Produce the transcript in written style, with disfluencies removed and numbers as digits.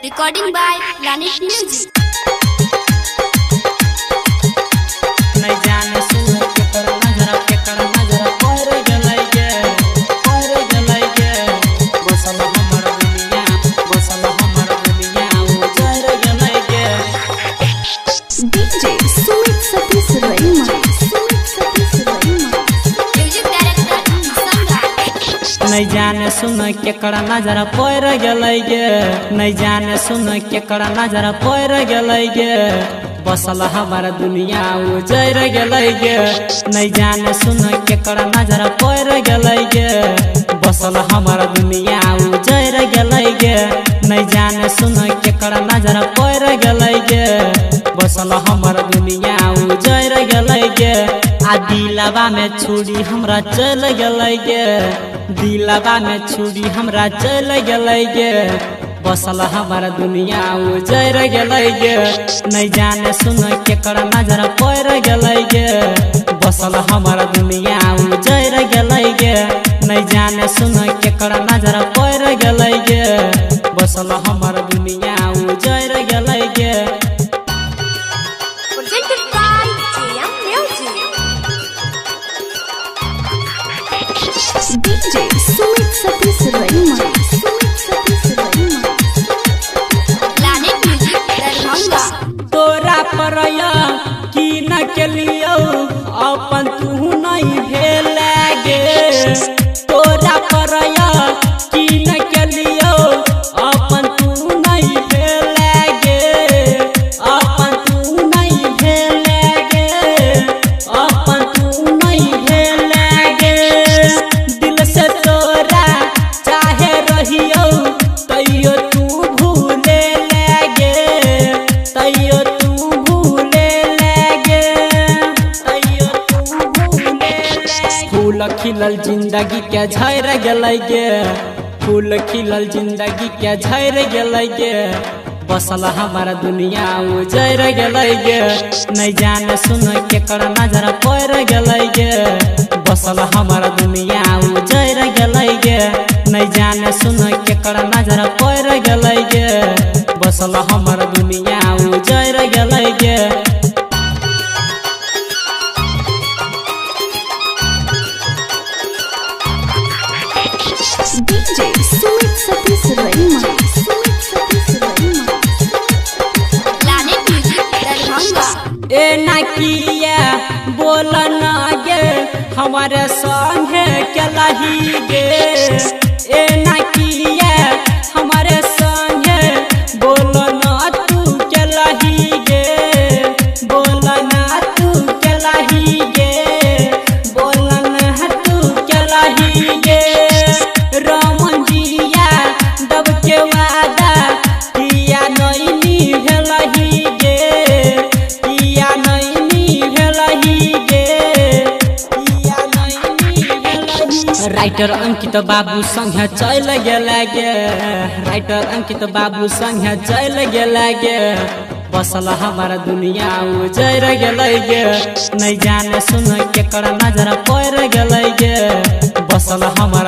Recording by Planet Music. नहीं जाने सुन के कर नजर पर गलई के बसल हमर दुनिया उजर गलई के DJ Sumit Satish Rahima. Music director Sangha. नहीं जाने सुन के कर नजर पर गलई के नहीं जाने सुन के कर नजर पर गलई के बसल हमार दुनिया उजर गलई गे नहीं जाने सुन के कर नजर पर गलई गे बसल हमार दुनिया उजर गलई गे नहीं जाने सुन के कर नजर पर गलई गे बसल हमार दुनिया उजर गलई गे आ दिलवा में छुरी हमरा चल गलई गे दिलवा में छुरी हमरा चल गलई गे बसल हमार दुनिया उजर गलई गे नहीं जाने सुन के कर नजर पर गलई गे बसल हमार दुनिया उजर गलई गे नहीं जाने सुन के कर नजर पर गलई गे बसल हमार दुनिया उजर गलई गे Presented by JM Music. DJ Sumit Satish Rahima. Planet Music Darbhanga. तोरा पर की न के लियो अपन तू नहीं भेल गे तोरा पर की न के लियो अपन तू नहीं भेल गे अपन तू नहीं भेल गे अपन तू नहीं भेल गे दिल से तोरा चाहे रहियो तैयो तू भूले लगे तैयो तू भूले लगे तैयो तू भूले लगे फूल खिलल जिंदगी के झड़ गलै गे फूल खिलल जिंदगी के झड़ गलै गे बसल हमार दुनिया उजर गलै गे नहीं जाने सुन के कर नजर पर गलै गे बसल हमार दुनिया उजर गलै गे नहीं जाने सुन के कर नजर पर गलै गे बसल हमार दुनिया उजर गलै गे DJ Sumit Satish Rahima. Planet Music Darbhanga. ए ना किया बोल ना गे हमारे संगे केलही गे ए ना किया हमारे संगे बोल ना तू केलही गे बोल ना तू केलही गे बोल ना तू केलही गे रमन जिया दब के वादा किया नहीं भेलही गे किया नहीं भेलही गे किया नहीं भेलही राइटर अंकित बाबू संगे चल गेला गे राइटर अंकित बाबू संगे चल गेला गे बसल हमार दुनिया उजर गलै गे नहीं जाने सुन के कर नजर पर गलै गे बसल हमार